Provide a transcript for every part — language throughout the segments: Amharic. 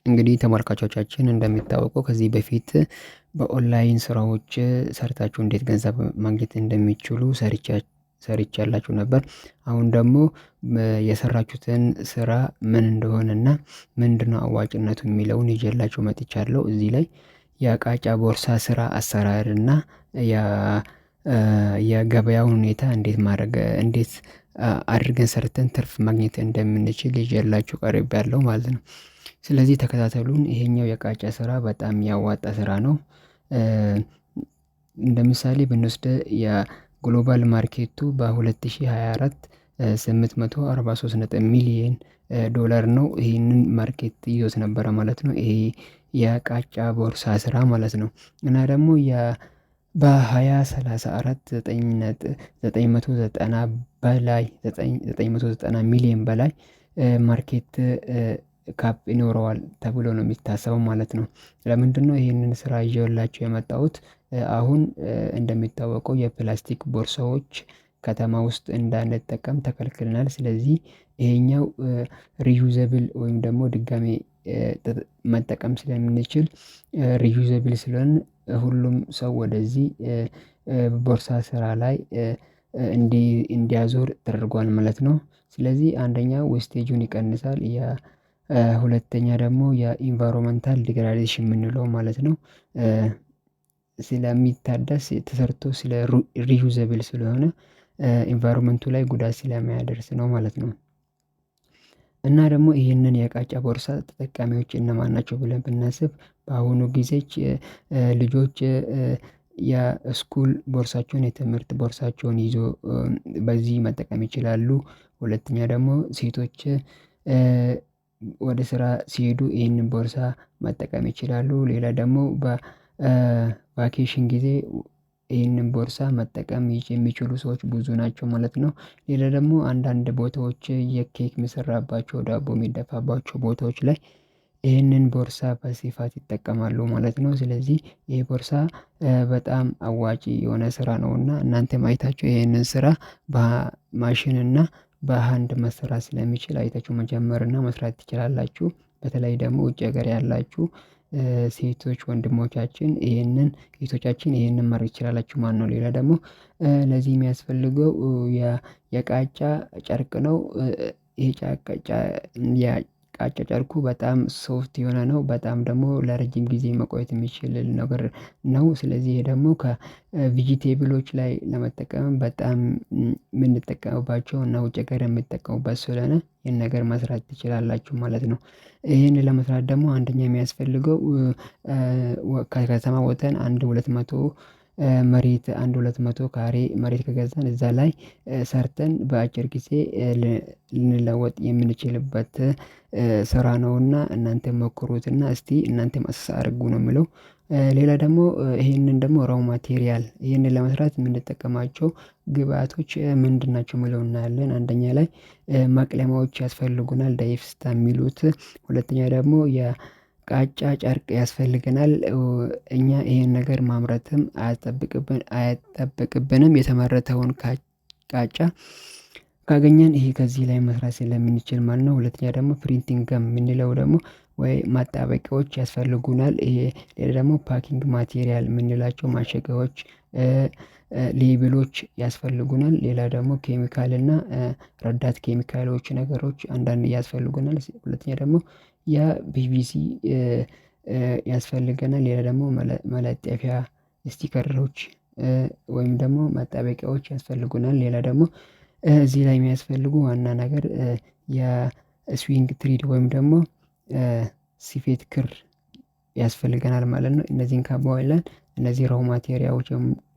እንግዲህ ተመልካቾቻችን እንደሚታወቀው ከዚህ በፊት በኦንላይን ስራዎች ሰርታችሁ እንዴት ገንዘብ ማግኘት እንደሚችሉ ሰርቻላችሁ ነበር። አሁን ደግሞ የሰራችሁትን ስራ ምን እንደሆነና ምንድነው አዋጭነቱ የሚለውን ይዤላችሁ መጥቻለሁ። እዚህ ላይ የቃጫ ቦርሳ ስራ አሰራር እና የገበያውን ሁኔታ እንዴት አድርገን ሰርተን ትርፍ ማግኘት እንደምንችል ይዤላችሁ ቀርቤያለሁ ማለት ነው። ስለዚህ ተከታተሉን። ይሄኛው የቃጫ ስራ በጣም ያዋጣ ስራ ነው። እንደ ምሳሌ ብንወስድ የግሎባል ማርኬቱ በ2024 843 ሚሊየን ዶላር ነው። ይህንን ማርኬት ይዞት ነበረ ማለት ነው። ይሄ የቃጫ ቦርሳ ስራ ማለት ነው። እና ደግሞ በ2034 990 ሚሊየን በላይ ማርኬት ካፕ ይኖረዋል ተብሎ ነው የሚታሰበው ማለት ነው። ለምንድነው ይህንን ስራ ይዤላችሁ የመጣሁት? አሁን እንደሚታወቀው የፕላስቲክ ቦርሳዎች ከተማ ውስጥ እንዳንጠቀም ተከልክለናል። ስለዚህ ይሄኛው ሪዩዘብል ወይም ደግሞ ድጋሜ መጠቀም ስለምንችል ሪዩዘብል ስለሆነ ሁሉም ሰው ወደዚህ ቦርሳ ስራ ላይ እንዲያዞር ተደርጓል ማለት ነው። ስለዚህ አንደኛው ዌስቴጁን ይቀንሳል። ሁለተኛ ደግሞ የኢንቫይሮመንታል ዲግራዴሽን የምንለው ማለት ነው ስለሚታደስ ተሰርቶ ስለ ሪዩዘብል ስለሆነ ኢንቫይሮመንቱ ላይ ጉዳት ስለማያደርስ ነው ማለት ነው። እና ደግሞ ይህንን የቃጫ ቦርሳ ተጠቃሚዎች እነማን ናቸው ብለን ብናስብ በአሁኑ ጊዜ ልጆች የስኩል ቦርሳቸውን የትምህርት ቦርሳቸውን ይዞ በዚህ መጠቀም ይችላሉ። ሁለተኛ ደግሞ ሴቶች ወደ ስራ ሲሄዱ ይህንን ቦርሳ መጠቀም ይችላሉ። ሌላ ደግሞ በቫኬሽን ጊዜ ይህንን ቦርሳ መጠቀም የሚችሉ ሰዎች ብዙ ናቸው ማለት ነው። ሌላ ደግሞ አንዳንድ ቦታዎች የኬክ የሚሰራባቸው ዳቦ የሚደፋባቸው ቦታዎች ላይ ይህንን ቦርሳ በስፋት ይጠቀማሉ ማለት ነው። ስለዚህ ይሄ ቦርሳ በጣም አዋጪ የሆነ ስራ ነውና እናንተም አይታችሁ ይሄንን ስራ በማሽን እና በሃንድ መሰራት ስለሚችል አይታችሁ መጀመርና መስራት ትችላላችሁ። በተለይ ደግሞ ውጭ ሀገር ያላችሁ ሴቶች ወንድሞቻችን እህቶቻችን ይሄንን ማድረግ ትችላላችሁ ማለት ነው። ሌላ ደግሞ ለዚህ የሚያስፈልገው የቃጫ ጨርቅ ነው። ይሄ የቃጫ ጨርቁ በጣም ሶፍት የሆነ ነው። በጣም ደግሞ ለረጅም ጊዜ መቆየት የሚችል ነገር ነው። ስለዚህ ይሄ ደግሞ ከቬጂቴብሎች ላይ ለመጠቀም በጣም የምንጠቀምባቸው እና ውጭ ሀገር የሚጠቀሙበት ስለሆነ ይሄን ነገር መስራት ትችላላችሁ ማለት ነው። ይሄንን ለመስራት ደግሞ አንደኛ የሚያስፈልገው ከከተማ ወጥተን 200 መሬት 200 ካሬ መሬት ከገዛን እዛ ላይ ሰርተን በአጭር ጊዜ ልንለወጥ የምንችልበት ስራ ነውና እናንተም ሞክሩትና እስቲ እናንተም አሰሳ አድርጉ ነው የምለው። ሌላ ደግሞ ይሄንን ደግሞ ራው ማቴሪያል ይሄንን ለመስራት የምንጠቀማቸው ግብአቶች ምንድን ናቸው የሚለውን እናያለን። አንደኛ ላይ ማቅለሚያዎች ያስፈልጉናል ዳይፍስታ የሚሉት። ሁለተኛ ደግሞ የቃጫ ጨርቅ ያስፈልገናል። እኛ ይሄን ነገር ማምረትም አይጠበቅብንም የተመረተውን ቃጫ ካገኘን ይሄ ከዚህ ላይ መስራት ስለምንችል ማለት ነው። ሁለተኛ ደግሞ ፕሪንቲንግ ገም የምንለው ደግሞ ወይ ማጣበቂያዎች ያስፈልጉናል። ይሄ ሌላ ደግሞ ፓኪንግ ማቴሪያል የምንላቸው ማሸጊያዎች ሌብሎች ያስፈልጉናል። ሌላ ደግሞ ኬሚካል እና ረዳት ኬሚካሎች ነገሮች አንዳንድ ያስፈልጉናል። ሁለተኛ ደግሞ የፒቪሲ ያስፈልገናል። ሌላ ደግሞ መለጠፊያ ስቲከሮች ወይም ደግሞ ማጣበቂያዎች ያስፈልጉናል። ሌላ ደግሞ እዚህ ላይ የሚያስፈልጉ ዋና ነገር የስዊንግ ትሪድ ወይም ደግሞ ሲፌት ክር ያስፈልገናል ማለት ነው። እነዚህን ካሟላን እነዚህ ራው ማቴሪያሎች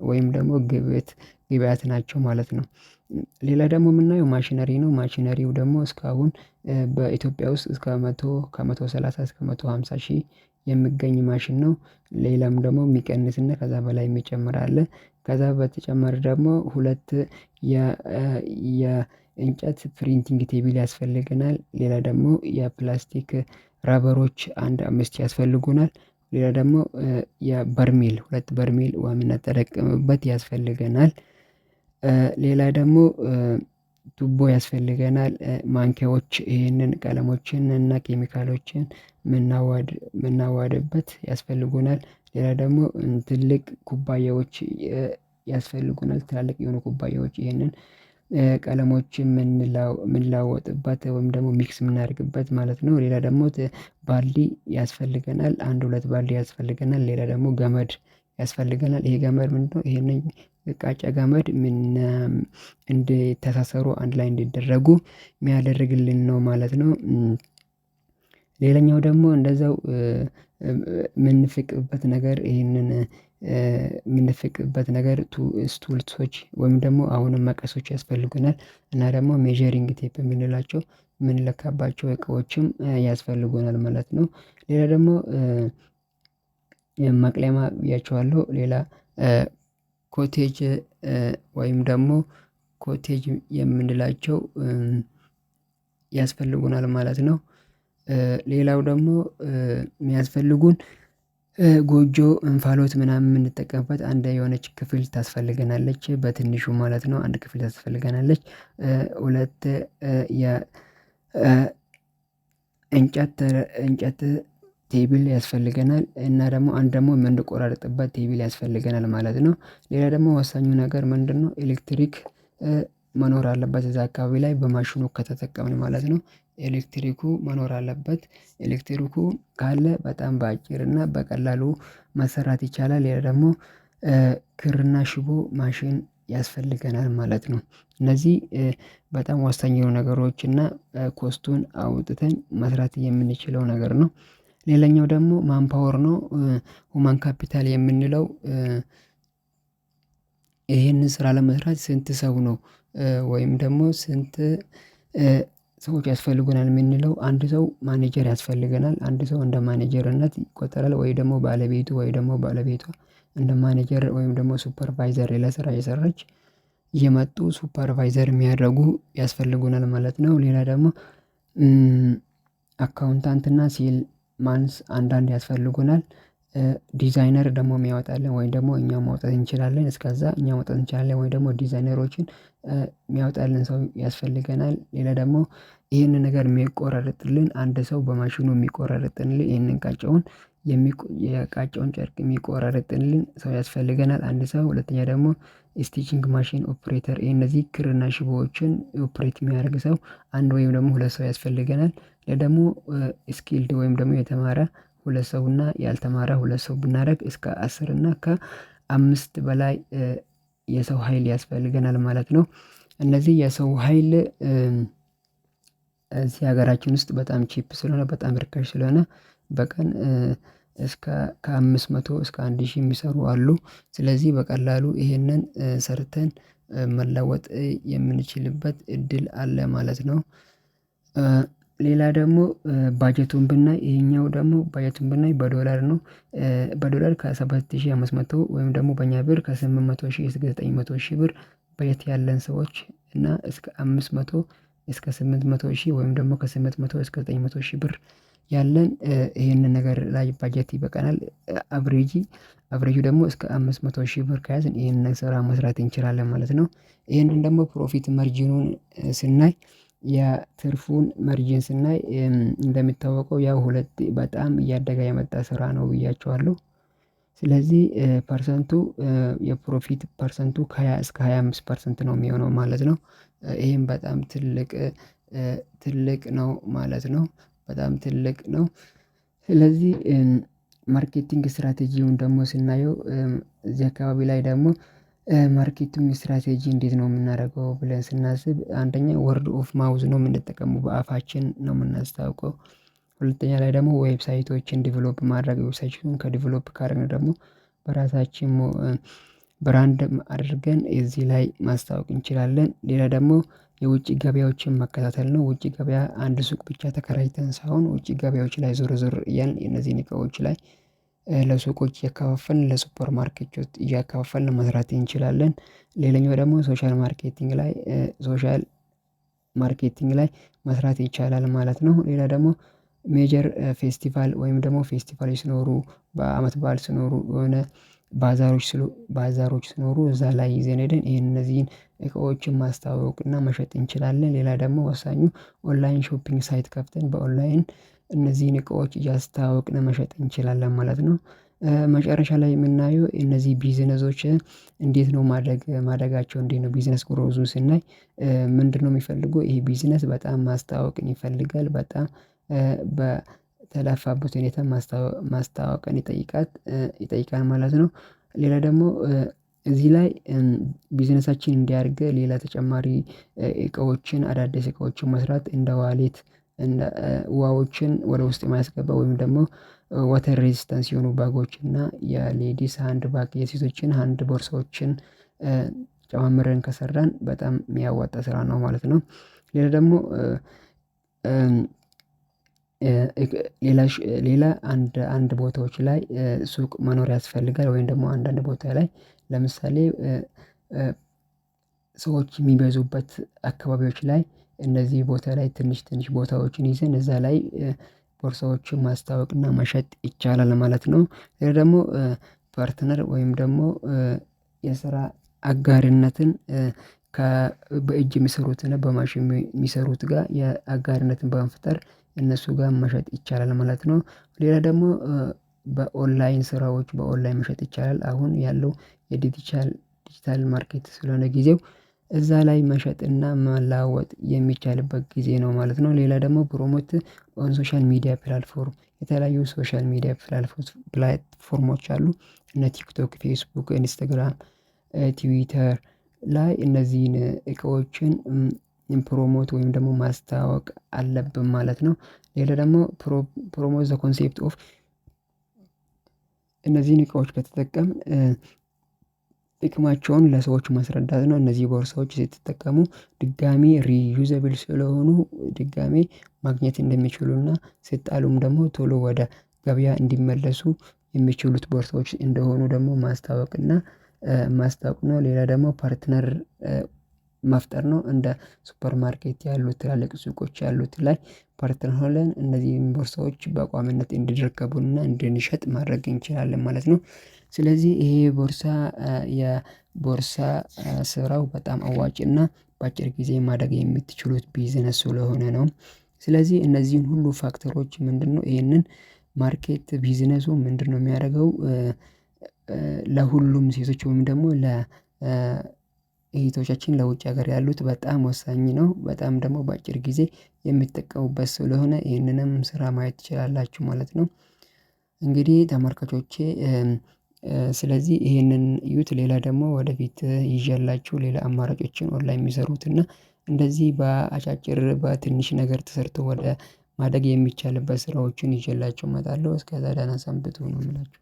ወይም ደግሞ ግብአት ናቸው ማለት ነው። ሌላ ደግሞ የምናየው ማሽነሪ ነው። ማሽነሪው ደግሞ እስካሁን በኢትዮጵያ ውስጥ እስከ 130 እስከ 150 ሺህ የሚገኝ ማሽን ነው። ሌላም ደግሞ የሚቀንስና ከዛ በላይ የሚጨምር አለ። ከዛ በተጨማሪ ደግሞ ሁለት የእንጨት ፕሪንቲንግ ቴብል ያስፈልገናል። ሌላ ደግሞ የፕላስቲክ ራበሮች 5 ያስፈልጉናል። ሌላ ደግሞ የበርሜል 2 በርሜል ውሃ የምናጠራቅምበት ያስፈልገናል። ሌላ ደግሞ ቱቦ ያስፈልገናል። ማንኪያዎች ይህንን ቀለሞችን እና ኬሚካሎችን ምናዋህድበት ያስፈልጉናል። ሌላ ደግሞ ትልቅ ኩባያዎች ያስፈልጉናል። ትላልቅ የሆኑ ኩባያዎች ይህንን ቀለሞችን ምንለዋወጥበት ወይም ደግሞ ሚክስ የምናደርግበት ማለት ነው። ሌላ ደግሞ ባልዲ ያስፈልገናል። 1-2 ባልዲ ያስፈልገናል። ሌላ ደግሞ ገመድ ያስፈልገናል። ይሄ ገመድ ምንድነው? ይሄንን ቃጫ ገመድ እንዲተሳሰሩ አንድ ላይ እንዲደረጉ የሚያደርግልን ነው ማለት ነው። ሌላኛው ደግሞ እንደዛው ምንፍቅበት ነገር ይህንን ምንፍቅበት ነገር ስቱልሶች ወይም ደግሞ አሁንም መቀሶች ያስፈልጉናል። እና ደግሞ ሜዠሪንግ ቴፕ የምንላቸው ምንለካባቸው እቃዎችም ያስፈልጉናል ማለት ነው። ሌላ ደግሞ ማቅለሚያ ብያቸዋለሁ። ሌላ ኮቴጅ ወይም ደግሞ ኮቴጅ የምንላቸው ያስፈልጉናል ማለት ነው። ሌላው ደግሞ የሚያስፈልጉን ጎጆ እንፋሎት ምናምን የምንጠቀምበት አንድ የሆነች ክፍል ታስፈልገናለች በትንሹ ማለት ነው። አንድ ክፍል ታስፈልገናለች። 2 የ እንጨት ቴብል ያስፈልገናል እና ደግሞ አንድ ደግሞ የምንቆራርጥበት ቴብል ያስፈልገናል ማለት ነው። ሌላ ደግሞ ወሳኙ ነገር ምንድነው? ኤሌክትሪክ መኖር አለበት እዛ አካባቢ ላይ በማሽኑ ከተጠቀምን ማለት ነው። ኤሌክትሪኩ መኖር አለበት። ኤሌክትሪኩ ካለ በጣም በአጭር እና በቀላሉ መሰራት ይቻላል። ሌላ ደግሞ ክርና ሽቦ ማሽን ያስፈልገናል ማለት ነው። እነዚህ በጣም ወሳኝ የሆኑ ነገሮች እና ኮስቱን አውጥተን መስራት የምንችለው ነገር ነው። ሌላኛው ደግሞ ማንፓወር ነው። ሁማን ካፒታል የምንለው ይሄንን ስራ ለመስራት ስንት ሰው ነው? ወይም ደግሞ ስንት ሰዎች ያስፈልጉናል የምንለው አንድ ሰው ማኔጀር ያስፈልገናል። አንድ ሰው እንደ ማኔጀርነት ይቆጠራል ወይ ደግሞ ባለቤቱ ወይ ደግሞ ባለቤቷ እንደ ማኔጀር ወይም ደግሞ ሱፐርቫይዘር ለስራ የሰራች እየመጡ ሱፐርቫይዘር የሚያደርጉ ያስፈልጉናል ማለት ነው። ሌላ ደግሞ አካውንታንት እና ሴል ማንስ አንዳንድ ያስፈልጉናል። ዲዛይነር ደግሞ የሚያወጣልን ወይ ደግሞ እኛ ማውጣት እንችላለን። እስከዛ እኛ ማውጣት እንችላለን ወይ ደግሞ ዲዛይነሮችን የሚያወጣልን ሰው ያስፈልገናል። ሌላ ደግሞ ይሄንን ነገር የሚቆራርጥልን አንድ ሰው በማሽኑ የሚቆራርጥልን ይሄንን ቃጫውን የቃጫውን ጨርቅ የሚቆራርጥልን ሰው ያስፈልገናል አንድ ሰው። ሁለተኛ ደግሞ ስቲቺንግ ማሽን ኦፕሬተር እነዚህ ክርና ሽቦዎችን ኦፕሬት የሚያደርግ ሰው አንድ ወይም ደግሞ 2 ሰው ያስፈልገናል። ደግሞ ስኪልድ ወይም ደግሞ የተማረ 2 ሰው እና ያልተማረ 2 ሰው ብናደርግ እስከ 10 እና ከ5 በላይ የሰው ሀይል ያስፈልገናል ማለት ነው። እነዚህ የሰው ሀይል እዚህ ሀገራችን ውስጥ በጣም ቺፕ ስለሆነ በጣም ርካሽ ስለሆነ በቀን እስከ ከ500 እስከ 1000 የሚሰሩ አሉ። ስለዚህ በቀላሉ ይሄንን ሰርተን መለወጥ የምንችልበት እድል አለ ማለት ነው። ሌላ ደግሞ ባጀቱን ብናይ ይሄኛው ደግሞ ባጀቱን ብናይ በዶላር ነው። በዶላር ከ7500 ወይም ደግሞ በእኛ ብር ከ800,000 እስከ 900,000 ብር በጀት ያለን ሰዎች እና እስከ 500 እስከ 800,000 ወይም ደግሞ ከ800 እስከ 900,000 ብር ያለን ይሄንን ነገር ላይ ባጀት ይበቃናል። አቭሬጁ ደግሞ እስከ 500,000 ብር ከያዝን ይሄንን ስራ መስራት እንችላለን ማለት ነው። ይሄንን ደግሞ ፕሮፊት ማርጂኑን ስናይ የትርፉን ማርጂን ስናይ እንደሚታወቀው ያው በጣም እያደገ የመጣ ስራ ነው ብያችኋለሁ። ስለዚህ ፐርሰንቱ የፕሮፊት ፐርሰንቱ ከ20 እስከ 25% ነው የሚሆነው ማለት ነው። ይሄም በጣም ትልቅ ነው ማለት ነው። በጣም ትልቅ ነው። ስለዚህ ማርኬቲንግ ስትራቴጂውን ደግሞ ስናየው እዚህ አካባቢ ላይ ደግሞ ማርኬቲንግ ስትራቴጂ እንዴት ነው የምናደርገው ብለን ስናስብ አንደኛ ወርድ ኦፍ ማውዝ ነው የምንጠቀመው በአፋችን ነው የምናስታውቀው። ሁለተኛ ላይ ደግሞ ዌብሳይቶችን ዲቨሎፕ ማድረግ ዌብሳይቱን ከዲቨሎፕ ካደረግን ደግሞ በራሳችን ብራንድ አድርገን እዚህ ላይ ማስታወቅ እንችላለን። ሌላ ደግሞ የውጭ ገበያዎችን መከታተል ነው። ውጭ ገበያ አንድ ሱቅ ብቻ ተከራይተን ሳይሆን ውጭ ገበያዎች ላይ ዞር ዞር እያልን የነዚህን እቃዎች ላይ ለሱቆች እያከፋፈልን ለሱፐር ማርኬቶች እያከፋፈልን መስራት እንችላለን። ሌላኛው ደግሞ ሶሻል ማርኬቲንግ ላይ መስራት ይቻላል ማለት ነው። ሌላ ደግሞ ሜጀር ፌስቲቫል ወይም ደግሞ ፌስቲቫሎች ሲኖሩ በአመት በዓል ሲኖሩ የሆነ ባዛሮች ሲኖሩ እዛ ላይ ይዘን ሄደን እነዚህን እቃዎችን ማስተዋወቅና መሸጥ እንችላለን። ሌላ ደግሞ ወሳኙ ኦንላይን ሾፒንግ ሳይት ከፍተን በኦንላይን እነዚህን እቃዎች እያስተዋወቅን መሸጥ እንችላለን ማለት ነው። መጨረሻ ላይ የምናየው እነዚህ ቢዝነሶች እንዴት ነው ማደጋቸው እንዴት ነው ቢዝነስ ግሮዙን ስናይ ምንድነው የሚፈልገው ይሄ ቢዝነስ በጣም ማስታወቅን ይፈልጋል። በጣም በተለፋበት ሁኔታ ማስታወቅን ይጠይቃል ማለት ነው። ሌላ ደግሞ እዚህ ላይ ቢዝነሳችን እንዲያድግ ሌላ ተጨማሪ እቃዎችን አዳዲስ እቃዎችን መስራት እንደ ዋሌት እንደ ውሃዎችን ወደ ውስጥ የማያስገባ ወይም ደግሞ ዋተር ሬዚስታንስ የሆኑ ባጎች እና የሌዲስ ሃንድ ባግ የሴቶችን ሃንድ ቦርሳዎችን ጨማምረን ከሰራን በጣም የሚያዋጣ ስራ ነው ማለት ነው። ሌላ ደግሞ ሌላ አንድ ቦታዎች ላይ ሱቅ መኖር ያስፈልጋል ወይም ደግሞ አንዳንድ ቦታ ላይ ለምሳሌ ሰዎች የሚበዙበት አካባቢዎች ላይ እነዚህ ቦታ ላይ ትንሽ ትንሽ ቦታዎችን ይዘን እዛ ላይ ቦርሳዎችን ማስታወቅና መሸጥ ይቻላል ማለት ነው። ሌላ ደግሞ ፓርትነር ወይም ደግሞ የስራ አጋርነትን በእጅ የሚሰሩትና በማሽን የሚሰሩት ጋር የአጋርነትን በመፍጠር እነሱ ጋር መሸጥ ይቻላል ማለት ነው። ሌላ ደግሞ በኦንላይን ስራዎች በኦንላይን መሸጥ ይቻላል። አሁን ያለው ዲጂታል ማርኬት ስለሆነ ጊዜው እዛ ላይ መሸጥና መለዋወጥ የሚቻልበት ጊዜ ነው ማለት ነው። ሌላ ደግሞ ፕሮሞት ኦን ሶሻል ሚዲያ ፕላትፎርም የተለያዩ ሶሻል ሚዲያ ፕላትፎርሞች አሉ እነ ቲክቶክ ፌስቡክ ኢንስታግራም ትዊተር ላይ እነዚህን እቃዎችን ፕሮሞት ወይም ደግሞ ማስተዋወቅ አለብን ማለት ነው። ሌላ ደግሞ ፕሮሞት ዘ ኮንሴፕት ኦፍ እነዚህን እቃዎች ከተጠቀምን ጥቅማቸውን ለሰዎች ማስረዳት ነው። እነዚህ ቦርሳዎች ስትጠቀሙ ድጋሚ ሪዩዘብል ስለሆኑ ድጋሚ ማግኘት እንደሚችሉና ሲጣሉም ደግሞ ቶሎ ወደ ገበያ እንዲመለሱ የሚችሉት ቦርሳዎች እንደሆኑ ደግሞ ማስታወቅ ነው። ሌላ ደግሞ ፓርትነር መፍጠር ነው። እንደ ሱፐር ማርኬት ያሉት ትላልቅ ሱቆች ያሉት ላይ ፓርትነር ሆነን እነዚህን ቦርሳዎች በቋሚነት እንዲረከቡንና እንድንሸጥ ማድረግ እንችላለን ማለት ነው። ስለዚህ ይሄ የቦርሳ ስራው በጣም አዋጭና በአጭር ጊዜ ማደግ የምትችሉት ቢዝነስ ስለሆነ ነው። ስለዚህ እነዚህን ሁሉ ፋክተሮች ምንድነው ይሄንን ማርኬት ቢዝነሱ ምንድነው የሚያደርገው? ለሁሉም ሴቶች ወይም ደግሞ ለእህቶቻችን ለውጭ ሀገር ያሉት በጣም ወሳኝ ነው። በጣም ደግሞ በአጭር ጊዜ የሚጠቀሙበት ስለሆነ ይህንንም ስራ ማየት ትችላላችሁ ማለት ነው። እንግዲህ ተመልካቾቼ ስለዚህ ይሄንን እዩት። ሌላ ደግሞ ወደፊት ይዤላችሁ ሌላ አማራጮችን ኦንላይን የሚሰሩት እና እንደዚህ በአጫጭር በትንሽ ነገር ተሰርቶ ወደ ማደግ የሚቻልበት ስራዎችን ይዤላችሁ እመጣለሁ። እስከዛ ደህና ሰንብቱ ነው የምላችሁ።